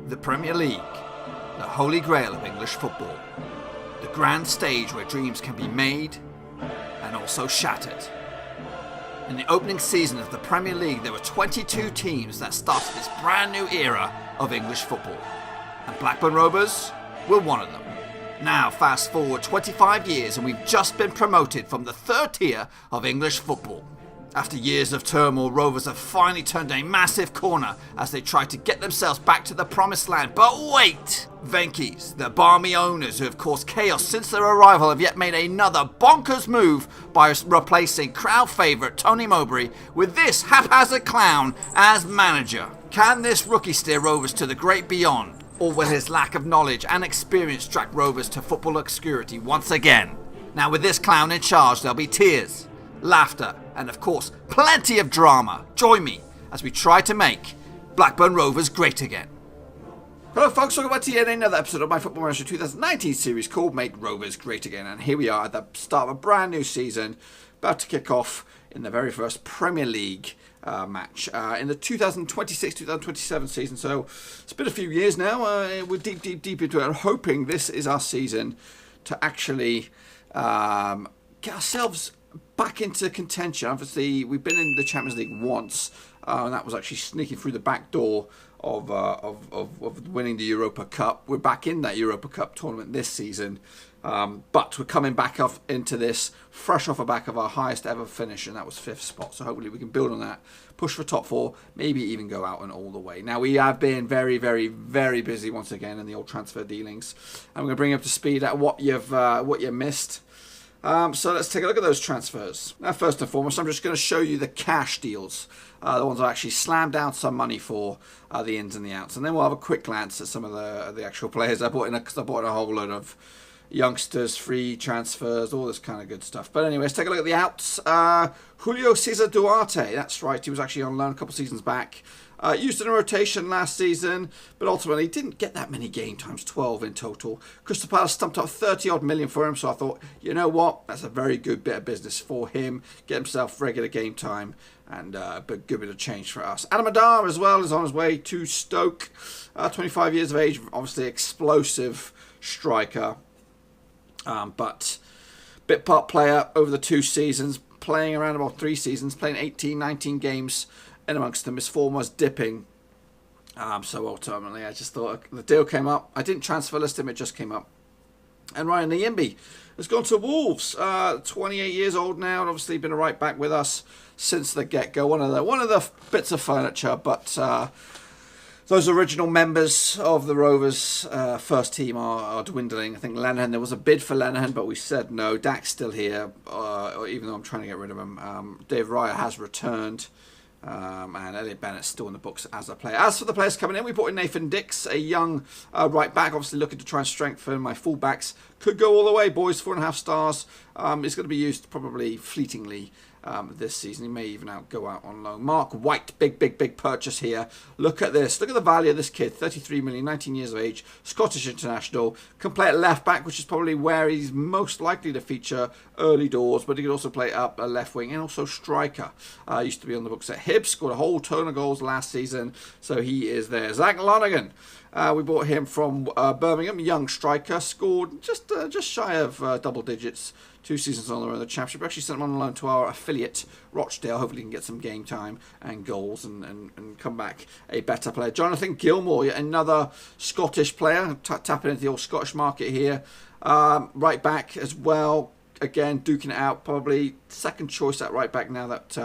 The Premier League, the holy grail of English football. The grand stage where dreams can be made and also shattered. In the opening season of the Premier League, there were 22 teams that started this brand new era of English football. And Blackburn Rovers were one of them. Now, fast forward 25 years and we've just been promoted from the third tier of English football. After years of turmoil, Rovers have finally turned a massive corner as they try to get themselves back to the promised land. But wait! Venky's, the balmy owners who have caused chaos since their arrival, have yet made another bonkers move by replacing crowd favourite Tony Mowbray with this haphazard clown as manager. Can this rookie steer Rovers to the great beyond? Or will his lack of knowledge and experience drag Rovers to football obscurity once again? Now with this clown in charge, there'll be tears, laughter, and of course, plenty of drama. Join me as we try to make Blackburn Rovers great again. Hello folks, welcome back to yet another episode of my Football Manager 2019 series called Make Rovers Great Again. And here we are at the start of a brand new season, about to kick off in the very first Premier League match in the 2026-2027 season. So it's been a few years now. We're deep into it. I'm hoping this is our season to actually get ourselves back into contention. Obviously, we've been in the Champions League once, and that was actually sneaking through the back door of winning the Europa Cup. We're back in that Europa Cup tournament this season, but we're coming back off into this fresh off the back of our highest ever finish, and that was 5th spot. So hopefully we can build on that, push for top 4, maybe even go out and all the way. Now we have been very busy once again in the old transfer dealings. I'm going to bring you up to speed at what you missed. So let's take a look at those transfers. Now, first and foremost, I'm just going to show you the cash deals, the ones I actually slammed down some money for, the ins and the outs, and then we'll have a quick glance at some of the actual players I bought in, because I bought in a whole load of youngsters, free transfers, all this kind of good stuff. But anyway, let's take a look at the outs. Julio Cesar Duarte, that's right, he was actually on loan a couple seasons back. Used in a rotation last season, but ultimately didn't get that many game times, 12 in total. Crystal Palace stumped up 30-odd million for him, so I thought, you know what, that's a very good bit of business for him. Get himself regular game time, and a good bit of change for us. Adam Adar as well is on his way to Stoke. 25 years of age, obviously explosive striker, but bit part player over the 2 seasons, playing around about 3 seasons, playing 18, 19 games. And amongst them, his form was dipping. So ultimately, I just thought the deal came up. I didn't transfer list him, it just came up. And Ryan Nyimbe has gone to Wolves. 28 years old now, and obviously been a right back with us since the get-go. One of the bits of furniture, but those original members of the Rovers first team are dwindling. I think Lenihan, there was a bid for Lenihan, but we said no. Dak's still here, even though I'm trying to get rid of him. Dave Raya has returned. And Elliot Bennett's still in the books as a player. As for the players coming in, we brought in Nathan Dix, a young right back, obviously looking to try and strengthen my full backs. Could go all the way, boys, 4.5 stars. It's going to be used probably fleetingly this season. He may even go out on loan. Mark White, big purchase here. Look at this. Look at the value of this kid. 33 million, 19 years of age, Scottish international. Can play at left back, which is probably where he's most likely to feature early doors, but he could also play up a left wing and also striker. Used to be on the books at Hibs, scored a whole ton of goals last season, so he is there. Zach Lonergan. We bought him from Birmingham, young striker, scored just shy of double digits 2 seasons on the Championship. We actually sent him on loan to our affiliate, Rochdale. Hopefully he can get some game time and goals and come back a better player. Jonathan Gilmore, yet another Scottish player, tapping into the old Scottish market here. Right back as well, again, duking it out, probably second choice at right back now that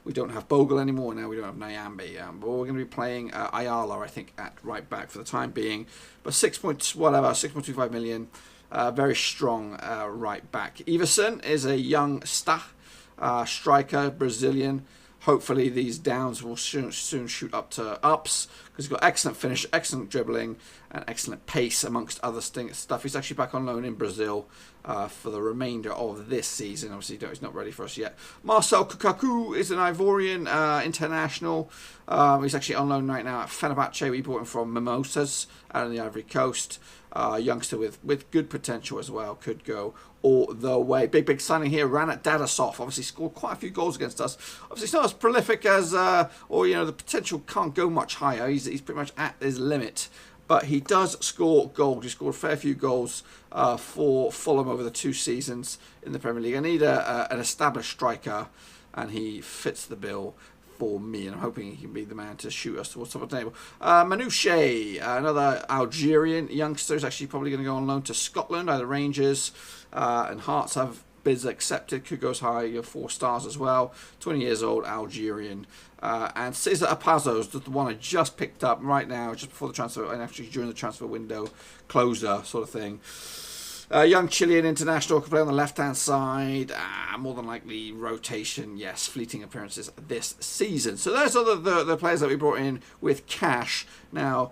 we don't have Bogle anymore. Now we don't have Nyambe. But we're going to be playing Ayala, I think, at right back for the time being. But 6.25 million. Very strong right back. Everson is a young striker, Brazilian. Hopefully these downs will soon shoot up to ups, because he's got excellent finish, excellent dribbling, and excellent pace amongst other stuff. He's actually back on loan in Brazil. for the remainder of this season. Obviously, he's not ready for us yet. Marcel Lukaku is an Ivorian international. He's actually on loan right now at Fenerbahce. We bought him from Mimosas out on the Ivory Coast. Youngster with good potential as well. Could go all the way. Big signing here. Ranat Dadasov obviously scored quite a few goals against us. Obviously, it's not as prolific as, the potential can't go much higher. He's pretty much at his limit. But he does score goals. He scored a fair few goals for Fulham over the 2 seasons in the Premier League. I need an established striker, and he fits the bill for me, and I'm hoping he can be the man to shoot us towards the top of the table. Manouche, another Algerian youngster, is actually probably going to go on loan to Scotland. Either Rangers and Hearts have bids accepted. Could go as high 4 stars as well. 20 years old, Algerian. And Cesar Apazo is the one I just picked up right now, just before the transfer, and actually during the transfer window closer sort of thing. Young Chilean international can play on the left-hand side. More than likely rotation, yes, fleeting appearances this season. So those are the players that we brought in with cash. Now,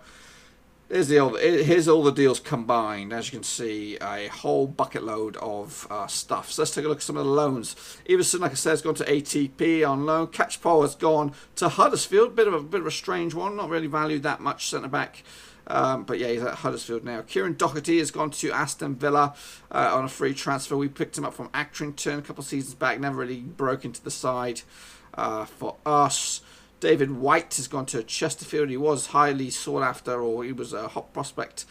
here's all the deals combined. As you can see, a whole bucket load of stuff. So let's take a look at some of the loans. Everson, like I said, has gone to ATP on loan. Catchpole has gone to Huddersfield. Bit of a strange one. Not really valued that much, centre back. But yeah, he's at Huddersfield now. Kieran Doherty has gone to Aston Villa on a free transfer. We picked him up from Accrington a couple of seasons back. Never really broke into the side for us. David White has gone to Chesterfield. He was highly sought after, or he was a hot prospect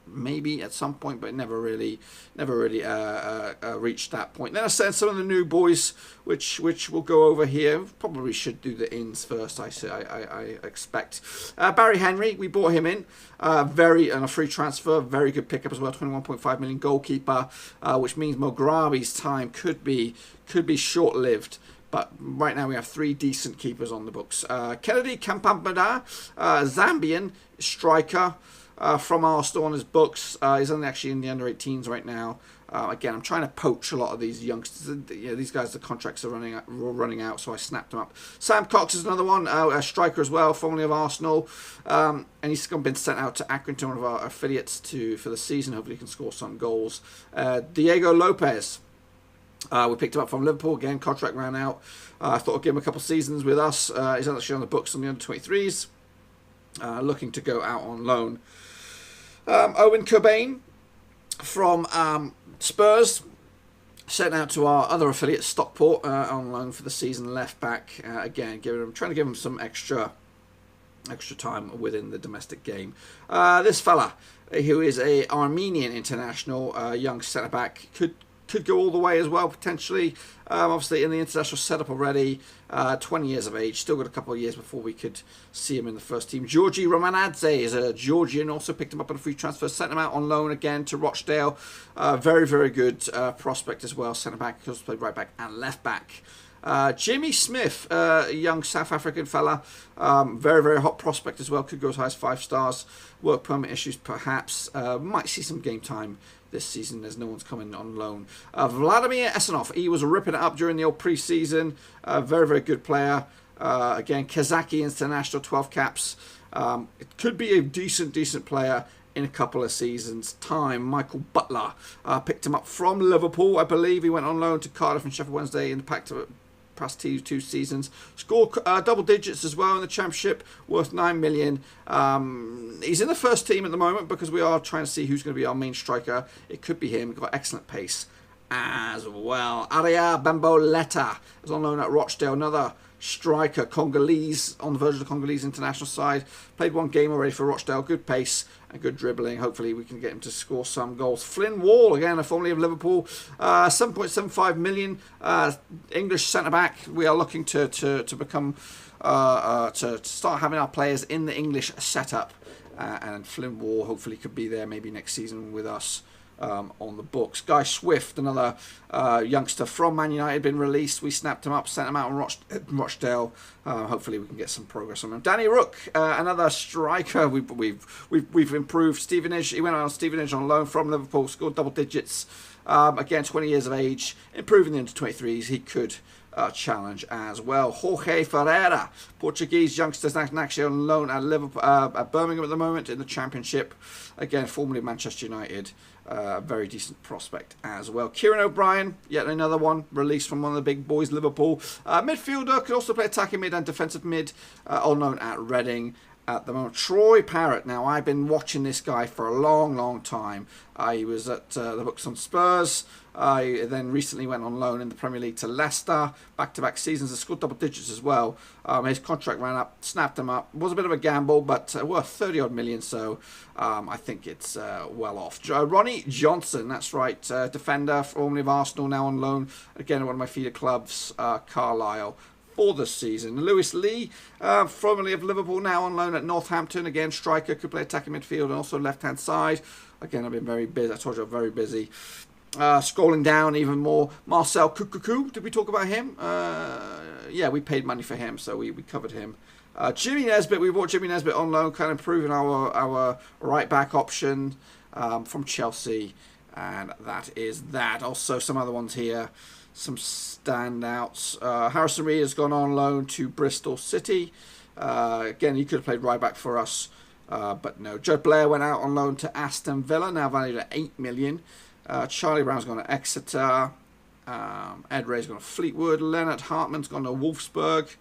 maybe at some point, but never really reached that point. Then I said some of the new boys, which we'll go over here. Probably should do the ins first. I expect. Barry Henry, we bought him in, on a free transfer, very good pickup as well. 21.5 million goalkeeper, which means Mograbi's time could be short-lived. But right now we have 3 decent keepers on the books. Kennedy Kampambada, Zambian striker. From Arsenal on his books. He's only actually in the under-18s right now. Again, I'm trying to poach a lot of these youngsters. These guys, the contracts are running out, so I snapped them up. Sam Cox is another one, a striker as well, formerly of Arsenal. And he's been sent out to Accrington, one of our affiliates, for the season. Hopefully he can score some goals. Diego Lopez. We picked him up from Liverpool. Again, contract ran out. I thought I'd give him a couple of seasons with us. He's actually on the books on the under-23s. Looking to go out on loan. Owen Cobain from Spurs, sent out to our other affiliate Stockport on loan for the season, left back. Again, trying to give him some extra time within the domestic game. This fella, who is a Armenian international, young centre back, could go all the way as well, potentially. Obviously in the international setup already, 20 years of age, still got a couple of years before we could see him in the first team. Georgi Romanadze is a Georgian, also picked him up on a free transfer, sent him out on loan again to Rochdale. Very good prospect as well, centre back, also played right back and left back. Jimmy Smith, a young South African fella, very hot prospect as well, could go as high as 5 stars. Work permit issues perhaps, might see some game time this season as no one's coming on loan. Vladimir Esenov, he was ripping it up during the old pre-season. Very good player. Again, Kazaki international, 12 caps. It could be a decent player in a couple of seasons' time. Michael Butler, picked him up from Liverpool, I believe. He went on loan to Cardiff and Sheffield Wednesday in the past two seasons. Scored double digits as well in the Championship, worth 9 million. He's in the first team at the moment because we are trying to see who's going to be our main striker. It could be him. He's got excellent pace as well. Aria Bamboleta is on loan at Rochdale, another striker, Congolese, on the verge of the Congolese international side. Played 1 game already for Rochdale. Good pace and good dribbling. Hopefully we can get him to score some goals. Flynn Wall, again, a formerly of Liverpool, 7.75 million, English centre-back. We are looking to become, to start having our players in the English setup. And Flynn Wall hopefully could be there maybe next season with us. On the books. Guy Swift, another youngster from Man United, been released. We snapped him up, sent him out on Rochdale. Hopefully we can get some progress on him. Danny Rook, another striker. We've improved. Stevenage, he went on Stevenage on loan from Liverpool, scored double digits. Again, 20 years of age, improving the under-23s. He could challenge as well. Jorge Ferreira, Portuguese youngsters, actually on loan at Liverpool, at Birmingham at the moment in the Championship. Again, formerly Manchester United. Very decent prospect as well. Kieran O'Brien, yet another one, released from one of the big boys, Liverpool. Midfielder, could also play attacking mid and defensive mid, on loan at Reading at the moment. Troy Parrott. Now, I've been watching this guy for a long, long time. He was at the books on Spurs. Then recently went on loan in the Premier League to Leicester. Back-to-back seasons. Has scored double digits as well. His contract ran up, snapped him up. Was a bit of a gamble, but worth 30-odd million, so I think it's well off. Ronnie Johnson, that's right. Defender, formerly of Arsenal, now on loan. Again, one of my feeder clubs, Carlisle, for the season. Lewis Lee, formerly of Liverpool, now on loan at Northampton. Again, striker, could play attacking midfield and also left-hand side. Again, I've been very busy. I told you I'm very busy. Scrolling down even more, Marcel Kukuku. Did we talk about him? Yeah, we paid money for him, so we covered him. Jimmy Nesbitt, we bought Jimmy Nesbitt on loan, kind of improving our right-back option from Chelsea. And that is that. Also, some other ones here. Some standouts. Harrison Reed has gone on loan to Bristol City. Again, he could have played right back for us, but no. Judd Blair went out on loan to Aston Villa, now valued at 8 million. Charlie Brown's gone to Exeter. Ed Ray's gone to Fleetwood. Leonard Hartman's gone to Wolfsburg.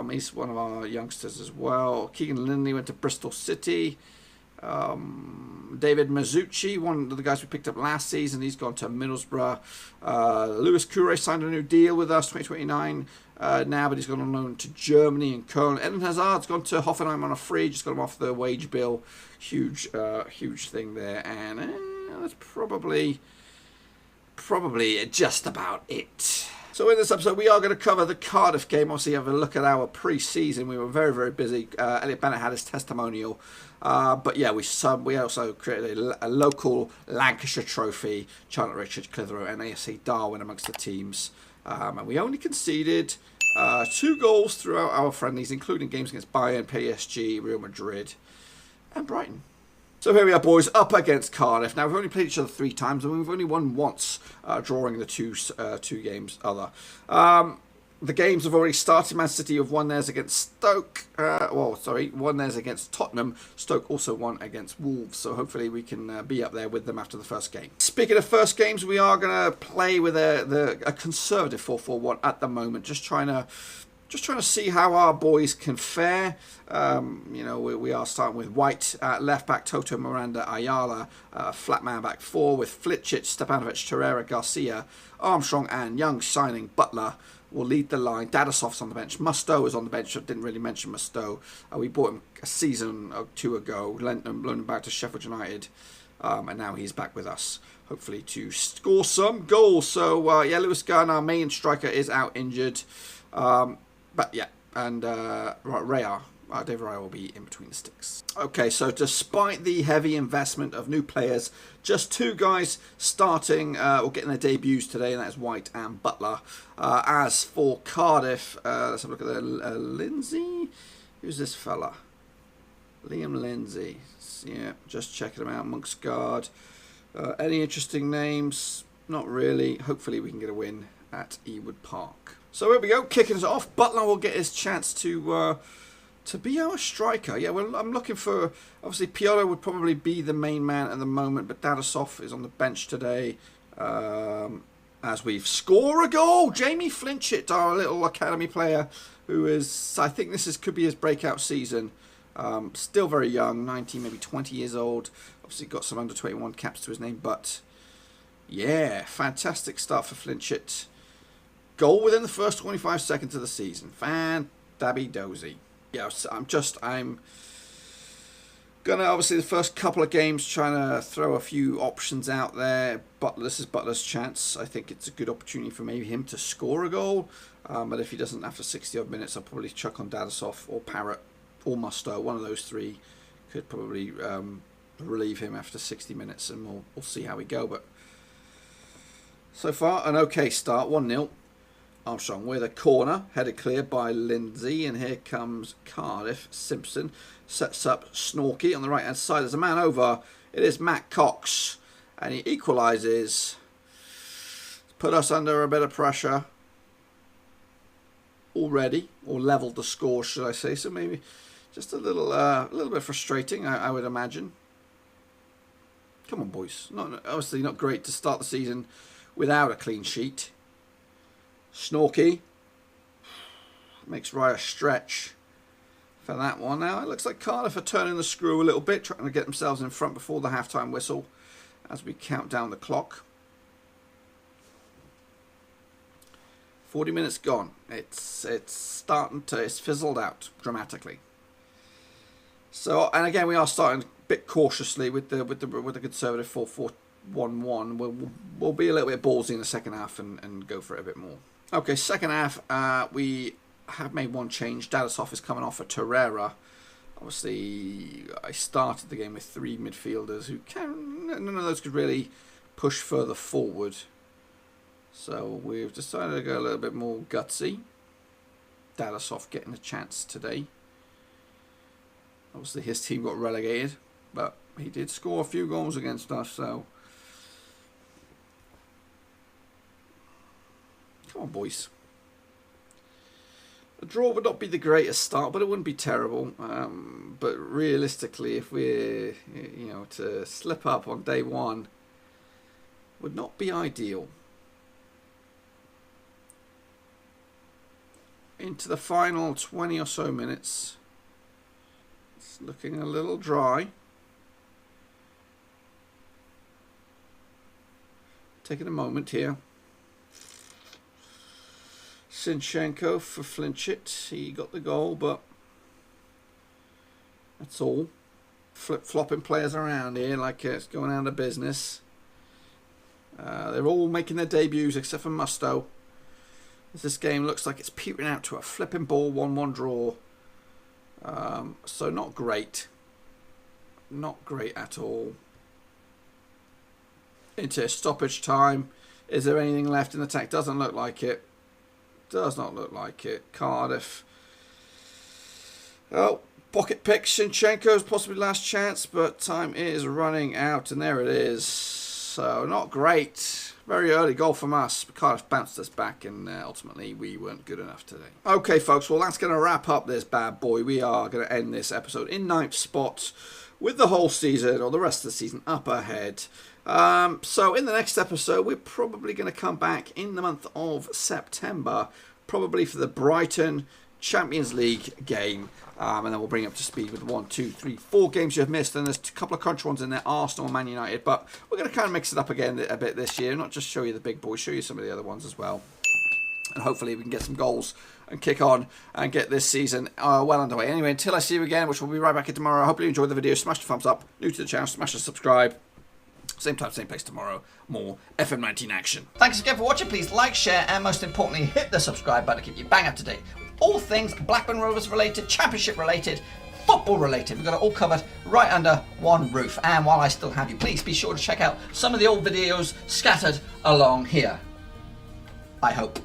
He's one of our youngsters as well. Keegan Lindley went to Bristol City. David Mazzucci, one of the guys we picked up last season, he's gone to Middlesbrough. Lewis Kure signed a new deal with us, 2029 now, but he's gone on loan to Germany and Köln. Eden Hazard's gone to Hoffenheim on a free, just got him off the wage bill. Huge thing there, and that's probably just about it. So in this episode, we are going to cover the Cardiff game. Obviously, have a look at our pre-season. We were very, very busy. Elliot Bennett had his testimonial. But yeah, we also created a local Lancashire trophy. Charlotte Richard, Clitheroe and AFC Darwin amongst the teams. And we only conceded 2 goals throughout our friendlies, including games against Bayern, PSG, Real Madrid and Brighton. So here we are, boys, up against Cardiff. Now, we've only played each other 3 times, and we've only won once, drawing the two games other. The games have already started. Man City have won theirs against Stoke. Won theirs against Tottenham. Stoke also won against Wolves, so hopefully we can be up there with them after the first game. Speaking of first games, we are going to play with a conservative 4-4-1 at the moment, just trying to see how our boys can fare. We are starting with White at left back, Toto, Miranda, Ayala, flat man back 4 with Flitchich, Stepanovic, Torreira, Garcia, Armstrong and Young signing. Butler will lead the line. Dadasov's on the bench. Mustoe is on the bench. I didn't really mention Mustoe. We bought him a season or 2 ago, loaned him back to Sheffield United, and now he's back with us, hopefully to score some goals. So Lewis Gunn, our main striker, is out injured. But yeah, and David Raya will be in between the sticks. Okay, so despite the heavy investment of new players, just 2 guys starting or getting their debuts today, and that is White and Butler. As for Cardiff, let's have a look at Lindsay. Who's this fella? Liam Lindsay. Yeah, just checking him out. Monk's Guard. Any interesting names? Not really. Hopefully we can get a win at Ewood Park. So here we go, kicking us off. Butler will get his chance to be our striker. Yeah, well, I'm looking for... Obviously, Piotr would probably be the main man at the moment, but Dadasov is on the bench today. As we score a goal! Jamie Flinchett, our little academy player, who is... I think could be his breakout season. Still very young, 19, maybe 20 years old. Obviously got some under-21 caps to his name, but... Yeah, fantastic start for Flinchett. Goal within the first 25 seconds of the season. Fan-dabby-dozy. Yeah, I'm going to, obviously, the first couple of games, trying to throw a few options out there. But this is Butler's chance. I think it's a good opportunity for maybe him to score a goal. But if he doesn't after 60-odd minutes, I'll probably chuck on Dadasov or Parrott or Mustoe. One of those 3 could probably relieve him after 60 minutes, and we'll see how we go. But so far, an okay start, 1-0. Armstrong with a corner, headed clear by Lindsay, and here comes Cardiff. Simpson sets up Snorky on the right-hand side. There's a man over. It is Matt Cox, and he equalises. Put us under a bit of pressure. already, or levelled the score, should I say. So maybe just a little bit frustrating, I would imagine. Come on, boys. Obviously not great to start the season without a clean sheet. Snorky makes Raya stretch for that one. Now it looks like Cardiff are turning the screw a little bit, trying to get themselves in front before the half-time whistle as we count down the clock. 40 minutes gone. It's starting to, it's fizzled out dramatically. So, and again, we are starting a bit cautiously with the conservative 4-4-1-1. We'll be a little bit ballsy in the second half and go for it a bit more. Okay, second half, we have made one change. Dadasov is coming off for Torreira. Obviously, I started the game with 3 midfielders who none of those could really push further forward. So we've decided to go a little bit more gutsy. Dadasov getting a chance today. Obviously his team got relegated, but he did score a few goals against us, so... Come on, boys. A draw would not be the greatest start, but it wouldn't be terrible. But realistically, if we're, to slip up on day one, would not be ideal. Into the final 20 or so minutes. It's looking a little dry. Taking a moment here. Sinchenko for Flinchit. He got the goal, but that's all. Flip-flopping players around here like it's going out of business. They're all making their debuts except for Musto. This game looks like it's petering out to a flipping ball 1-1 draw. So not great. Not great at all. Into stoppage time. Is there anything left in the attack? Doesn't look like it. Does not look like it. Cardiff. Oh, pocket pick. Sinchenko's possibly last chance, but time is running out, and there it is. So not great. Very early goal from us, but Cardiff bounced us back, and ultimately we weren't good enough today. Okay, folks, well, that's going to wrap up this bad boy. We are going to end this episode in 9th spot with the whole season, or the rest of the season, up ahead. So in the next episode, we're probably going to come back in the month of September, probably for the Brighton Champions League game. And then we'll bring you up to speed with 1, 2, 3, 4 games you've missed. And there's a couple of country ones in there, Arsenal and Man United. But we're going to kind of mix it up again a bit this year. Not just show you the big boys, show you some of the other ones as well. And hopefully we can get some goals and kick on and get this season well underway. Anyway, until I see you again, which will be right back here tomorrow. I hope you enjoyed the video. Smash the thumbs up. New to the channel, smash the subscribe. Same time, same place tomorrow. More FM19 action. Thanks again for watching. Please like, share, and most importantly, hit the subscribe button to keep you bang up to date. All things Blackburn Rovers related, Championship related, football related. We've got it all covered right under one roof. And while I still have you, please be sure to check out some of the old videos scattered along here. I hope.